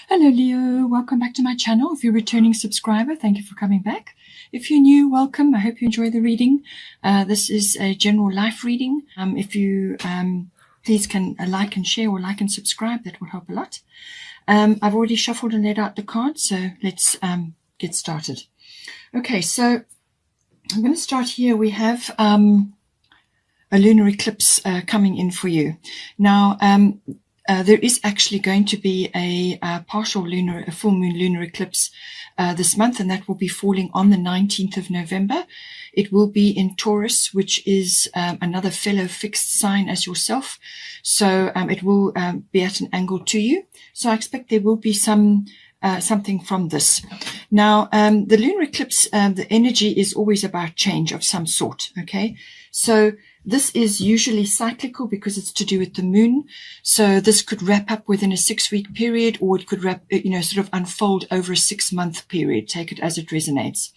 Hello Leo, welcome back to my channel. If you're a returning subscriber, thank you for coming back. If you're new, welcome. I hope you enjoy the reading. This is a general life reading. If you please can like and share or like and subscribe, that will help a lot. I've already shuffled and laid out the cards, so let's get started. Okay, so I'm going to start here. We have a lunar eclipse coming in for you. Now, there is actually going to be a full moon lunar eclipse this month, and that will be falling on the 19th of November. It will be in Taurus, which is another fellow fixed sign as yourself. So it will be at an angle to you. So I expect there will be something from this. Now, the lunar eclipse, the energy is always about change of some sort. Okay, so this is usually cyclical because it's to do with the moon. So this could wrap up within a 6-week period, or it could sort of unfold over a 6-month period. Take it as it resonates.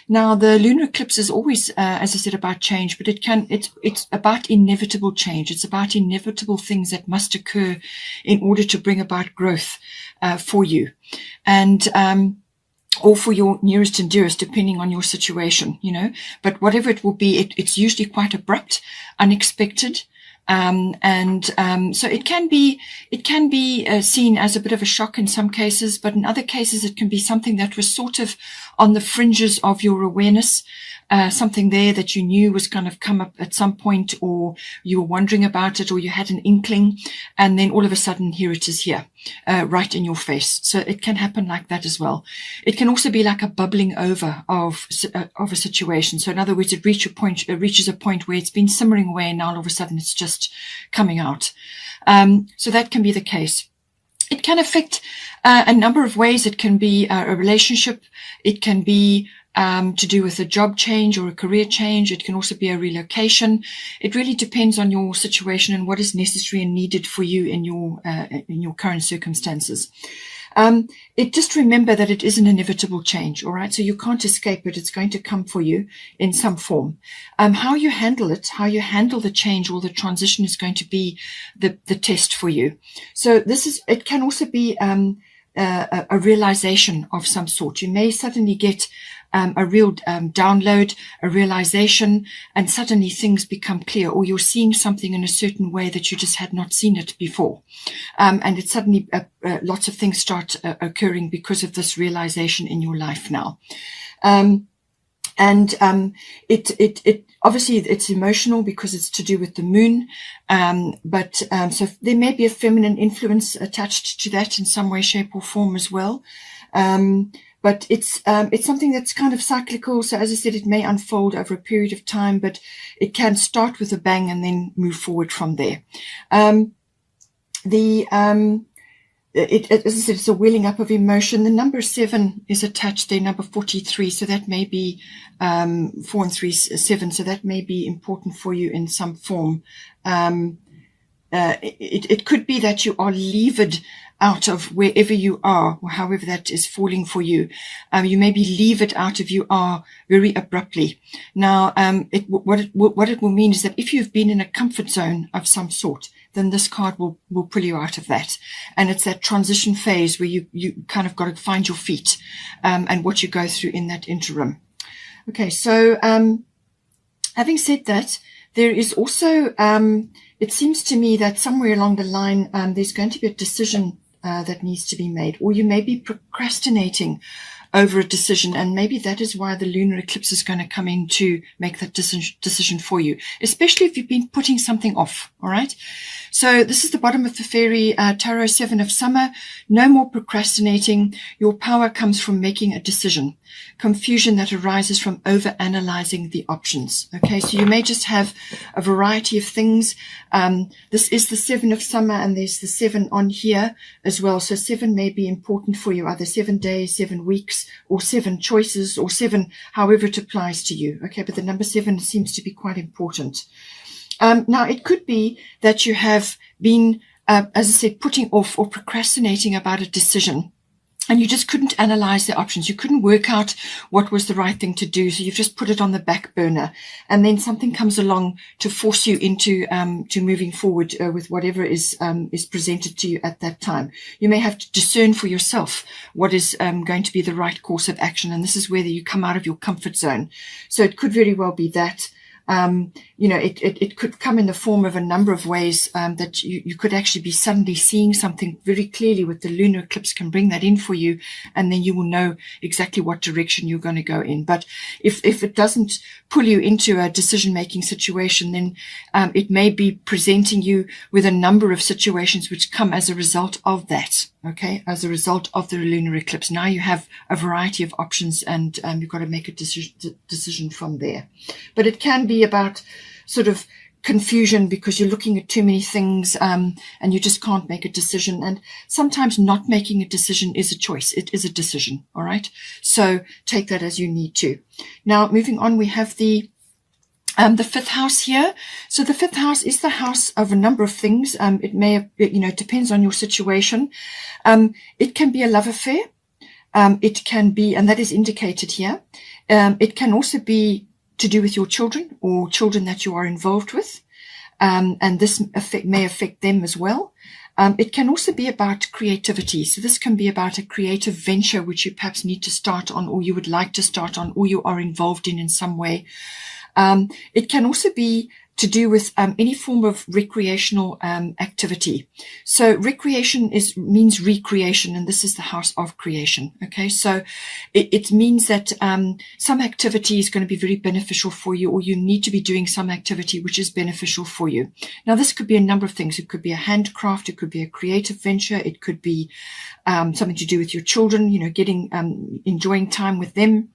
Now, the lunar eclipse is always, as I said, about change, but it's about inevitable change. It's about inevitable things that must occur in order to bring about growth for you. And or for your nearest and dearest, depending on your situation, but whatever it will be, it's usually quite abrupt, unexpected. So it can be seen as a bit of a shock in some cases, but in other cases, it can be something that was sort of on the fringes of your awareness, something there that you knew was going to come up at some point, or you were wondering about it, or you had an inkling, and then all of a sudden, here it is here, right in your face. So it can happen like that as well. It can also be like a bubbling over of a situation. So in other words, it reaches a point where it's been simmering away, and now all of a sudden it's just coming out. So that can be the case. It can affect a number of ways. It can be a relationship. It can be to do with a job change or a career change. It can also be a relocation. It really depends on your situation and what is necessary and needed for you in your current circumstances. Just remember that it is an inevitable change, all right? So you can't escape it. It's going to come for you in some form. How you handle it, how you handle the change or the transition is going to be the test for you. So it can also be a realization of some sort. You may suddenly get a real download, a realization, and suddenly things become clear, or you're seeing something in a certain way that you just had not seen it before. And it suddenly, lots of things start occurring because of this realization in your life now. It obviously it's emotional because it's to do with the moon. So there may be a feminine influence attached to that in some way, shape or form as well. But it's something that's kind of cyclical. So as I said, it may unfold over a period of time, but it can start with a bang and then move forward from there. As I said, it's a welling up of emotion. The number 7 is attached there, number 43. So that may be 4 and 3, 7. So that may be important for you in some form. It could be that you are levered out of wherever you are, or however that is falling for you. You may be levered out of you are very abruptly. Now, what it will mean is that if you've been in a comfort zone of some sort, then this card will pull you out of that. And it's that transition phase where you kind of got to find your feet, and what you go through in that interim. Okay, so having said that, there is also, it seems to me that somewhere along the line, there's going to be a decision that needs to be made, or you may be procrastinating over a decision, and maybe that is why the lunar eclipse is going to come in to make that decision for you, especially if you've been putting something off. All right. So this is the bottom of the fairy tarot, 7 of summer. No more procrastinating. Your power comes from making a decision. Confusion that arises from over-analyzing the options. Okay, so you may just have a variety of things. This is the 7 of summer, and there's the 7 on here as well. So 7 may be important for you, either 7 days, 7 weeks, or 7 choices, or 7, however it applies to you. Okay, but the number 7 seems to be quite important. Now, it could be that you have been, as I said, putting off or procrastinating about a decision. and you just couldn't analyze the options. You couldn't work out what was the right thing to do. So you've just put it on the back burner, and then something comes along to force you into to moving forward with whatever is presented to you at that time. You may have to discern for yourself what is going to be the right course of action, and this is where you come out of your comfort zone. So it could very well be that. It could come in the form of a number of ways that you could actually be suddenly seeing something very clearly with the lunar eclipse, can bring that in for you, and then you will know exactly what direction you're going to go in. But if it doesn't pull you into a decision-making situation, then it may be presenting you with a number of situations which come as a result of that. Okay, as a result of the lunar eclipse. Now you have a variety of options, and you've got to make a decision from there. But it can be about sort of confusion because you're looking at too many things, and you just can't make a decision. And sometimes not making a decision is a choice. It is a decision. All right. So take that as you need to. Now, moving on, we have the fifth house here. So the fifth house is the house of a number of things. It may, it depends on your situation. It can be a love affair. It can be, and that is indicated here. It can also be to do with your children or children that you are involved with. And this may affect them as well. It can also be about creativity. So this can be about a creative venture which you perhaps need to start on, or you would like to start on, or you are involved in some way. It can also be to do with any form of recreational activity. So recreation means recreation, and this is the house of creation. Okay, so it means that some activity is going to be very beneficial for you, or you need to be doing some activity which is beneficial for you. Now, this could be a number of things. It could be a handcraft, it could be a creative venture, it could be something to do with your children, enjoying time with them,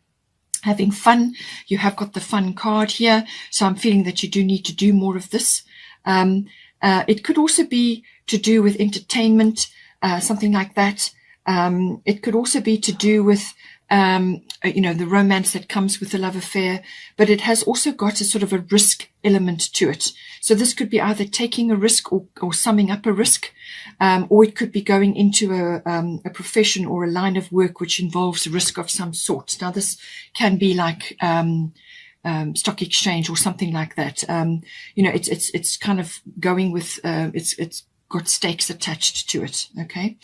having fun. You have got the fun card here. So I'm feeling that you do need to do more of this. It could also be to do with entertainment, something like that. It could also be to do with, the romance that comes with the love affair, but it has also got a sort of a risk element to it. So this could be either taking a risk or summing up a risk, or it could be going into a profession or a line of work which involves a risk of some sort. Now, this can be like stock exchange or something like that. It's kind of going with it's got stakes attached to it. Okay,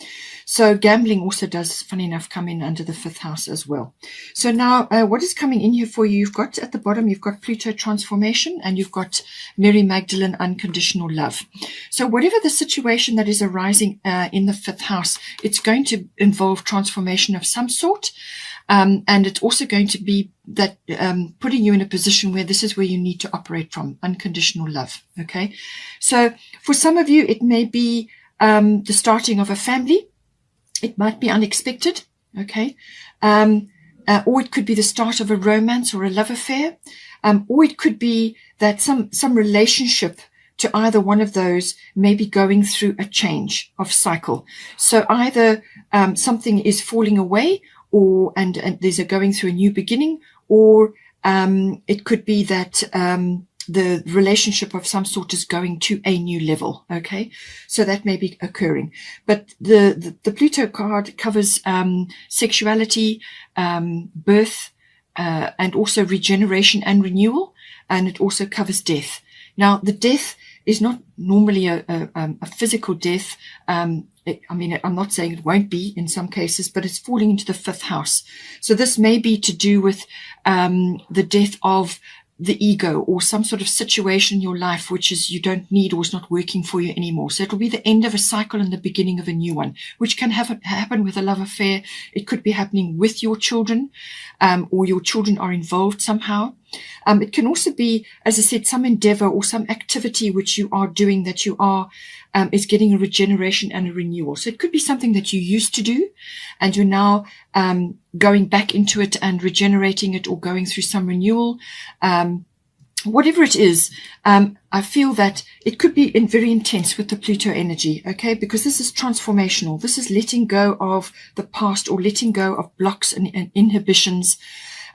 so gambling also does, funny enough, come in under the fifth house as well. So now what is coming in here for you? You've got at the bottom, you've got Pluto transformation, and you've got Mary Magdalene unconditional love. So whatever the situation that is arising in the fifth house, it's going to involve transformation of some sort. And it's also going to be that putting you in a position where this is where you need to operate from, unconditional love. Okay, so for some of you, it may be the starting of a family. It might be unexpected. Okay, or it could be the start of a romance or a love affair, or it could be that some relationship to either one of those may be going through a change of cycle. So either something is falling away, and there's a going through a new beginning, or it could be that the relationship of some sort is going to a new level. Okay, so that may be occurring. But the Pluto card covers sexuality, birth, and also regeneration and renewal, and it also covers death. Now, the death is not normally a physical death. I'm not saying it won't be in some cases, but it's falling into the fifth house. So this may be to do with the death of the ego, or some sort of situation in your life which is you don't need or is not working for you anymore. So it'll be the end of a cycle and the beginning of a new one, which can happen with a love affair. It could be happening with your children, or your children are involved somehow. It can also be, as I said, some endeavor or some activity which you are doing that you are is getting a regeneration and a renewal. So it could be something that you used to do and you're now going back into it and regenerating it, or going through some renewal. Whatever it is, I feel that it could be very intense with the Pluto energy, okay? Because this is transformational. This is letting go of the past, or letting go of blocks and inhibitions,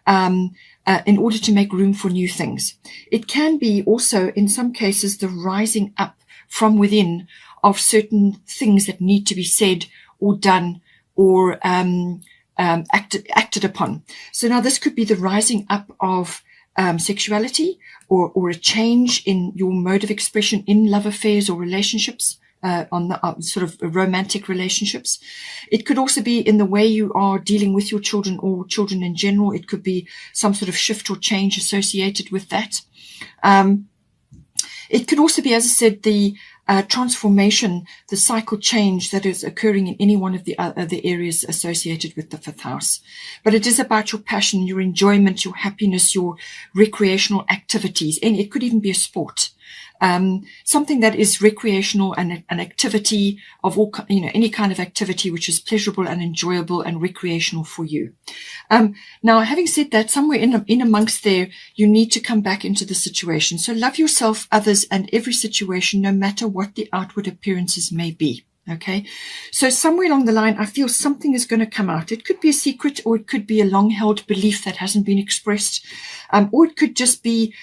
in order to make room for new things. It can be also, in some cases, the rising up from within of certain things that need to be said or done, or acted upon. So now this could be the rising up of sexuality, or a change in your mode of expression in love affairs or relationships, on the sort of romantic relationships. It could also be in the way you are dealing with your children or children in general. It could be some sort of shift or change associated with that. It could also be, as I said, the transformation, the cycle change that is occurring in any one of the areas associated with the fifth house. But it is about your passion, your enjoyment, your happiness, your recreational activities, and it could even be a sport. Something that is recreational and an activity of all, any kind of activity which is pleasurable and enjoyable and recreational for you. Now, having said that, somewhere in amongst there, you need to come back into the situation. So love yourself, others, and every situation, no matter what the outward appearances may be. Okay. So somewhere along the line, I feel something is going to come out. It could be a secret, or it could be a long held belief that hasn't been expressed. Or it could just be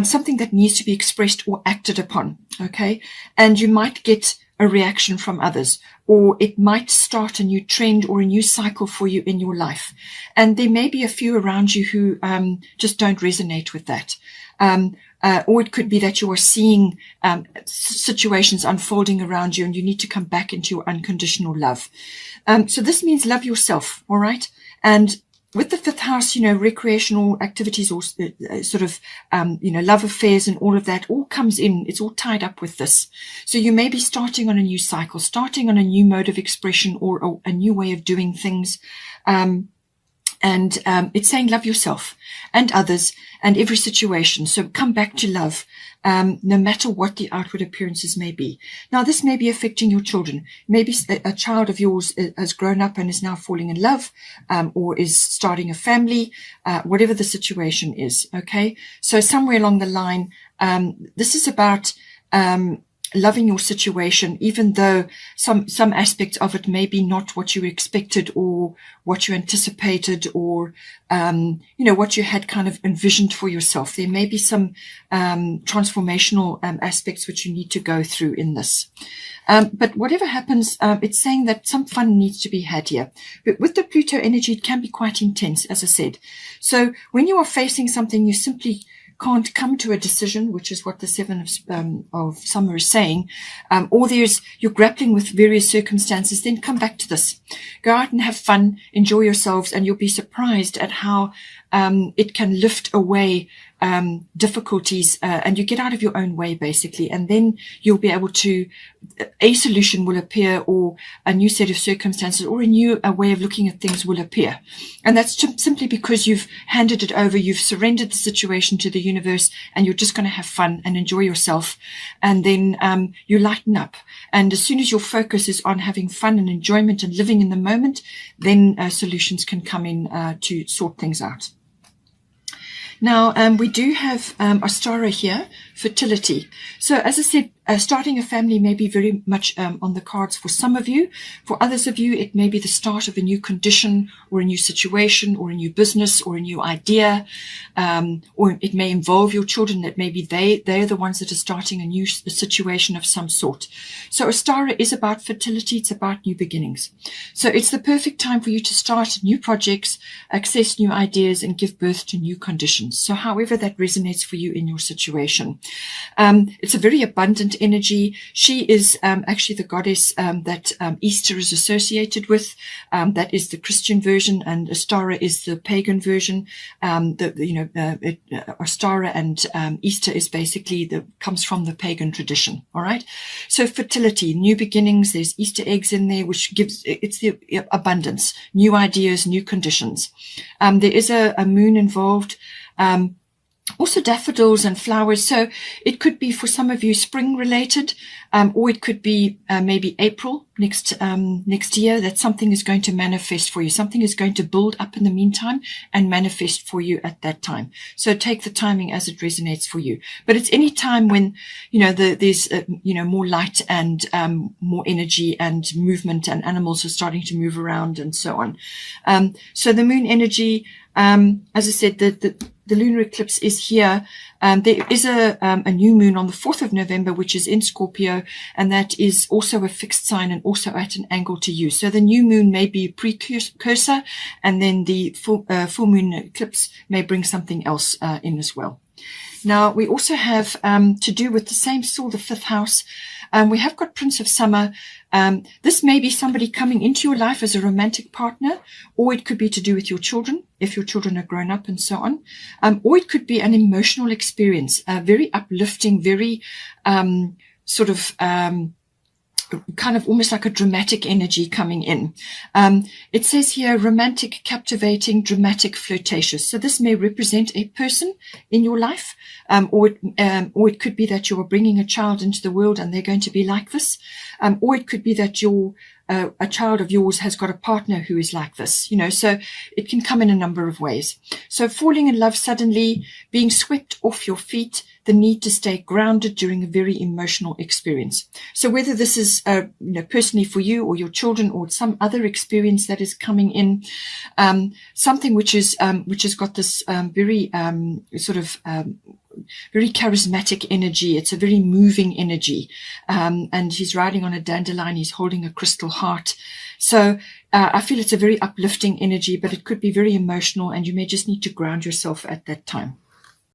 something that needs to be expressed or acted upon, okay? And you might get a reaction from others, or it might start a new trend or a new cycle for you in your life. And there may be a few around you who just don't resonate with that. Or it could be that you are seeing situations unfolding around you, and you need to come back into your unconditional love. So this means love yourself, all right? And with the fifth house, recreational activities, or sort of, love affairs and all of that all comes in. It's all tied up with this. So you may be starting on a new cycle, starting on a new mode of expression, or a new way of doing things. And it's saying love yourself and others and every situation. So come back to love, no matter what the outward appearances may be. Now, this may be affecting your children. Maybe a child of yours has grown up and is now falling in love, or is starting a family, whatever the situation is. Okay. So somewhere along the line, this is about, loving your situation, even though some aspects of it may be not what you expected or what you anticipated, or what you had kind of envisioned for yourself. There may be some transformational aspects which you need to go through in this. But whatever happens, it's saying that some fun needs to be had here. But with the Pluto energy, it can be quite intense, as I said. So when you are facing something, you simply can't come to a decision, which is what the Seven of Summer is saying, or you're grappling with various circumstances, then come back to this. Go out and have fun, enjoy yourselves, and you'll be surprised at how it can lift away difficulties, and you get out of your own way, basically, and then you'll be able to, a solution will appear, or a new set of circumstances, or a new way of looking at things will appear. And that's simply because you've handed it over, you've surrendered the situation to the universe, and you're just going to have fun and enjoy yourself. And then you lighten up. And as soon as your focus is on having fun and enjoyment and living in the moment, then solutions can come in to sort things out. Now, we do have Ostara here, fertility. So as I said, starting a family may be very much on the cards for some of you. For others of you, it may be the start of a new condition, or a new situation, or a new business, or a new idea, or it may involve your children, that maybe they're the ones that are starting a new situation of some sort. So Ostara is about fertility. It's about new beginnings. So it's the perfect time for you to start new projects, access new ideas, and give birth to new conditions. So however that resonates for you in your situation. It's a very abundant energy. She is actually the goddess that Easter is associated with. That is the Christian version, and Ostara is the pagan version. Ostara and Easter is basically comes from the pagan tradition. All right. So fertility, new beginnings. There's Easter eggs in there, which it's the abundance, new ideas, new conditions. There is a moon involved. Also daffodils and flowers. So it could be for some of you spring related, or it could be maybe April next year, that something is going to manifest for you. Something is going to build up in the meantime and manifest for you at that time. So take the timing as it resonates for you. But it's any time when, there's, more light and more energy and movement, and animals are starting to move around and so on. So the moon energy, as I said, the lunar eclipse is here There is a new moon on the 4th of November, which is in Scorpio, and that is also a fixed sign and also at an angle to you. So the new moon may be a precursor, and then the full moon eclipse may bring something else in as well. Now, we also have to do with the same still, the 5th house. We have got Prince of Summer. This may be somebody coming into your life as a romantic partner, or it could be to do with your children, if your children are grown up and so on. Or it could be an emotional experience, very uplifting, very kind of almost like a dramatic energy coming in. It says here, romantic, captivating, dramatic, flirtatious. So this may represent a person in your life, or it could be that you're bringing a child into the world and they're going to be like this. Or it could be that a child of yours has got a partner who is like this, so it can come in a number of ways. So falling in love suddenly, being swept off your feet, the need to stay grounded during a very emotional experience. So whether this is, personally for you or your children or some other experience that is coming in, something which has got this very very charismatic energy. It's a very moving energy. And he's riding on a dandelion. He's holding a crystal heart. So I feel it's a very uplifting energy, but it could be very emotional, and you may just need to ground yourself at that time.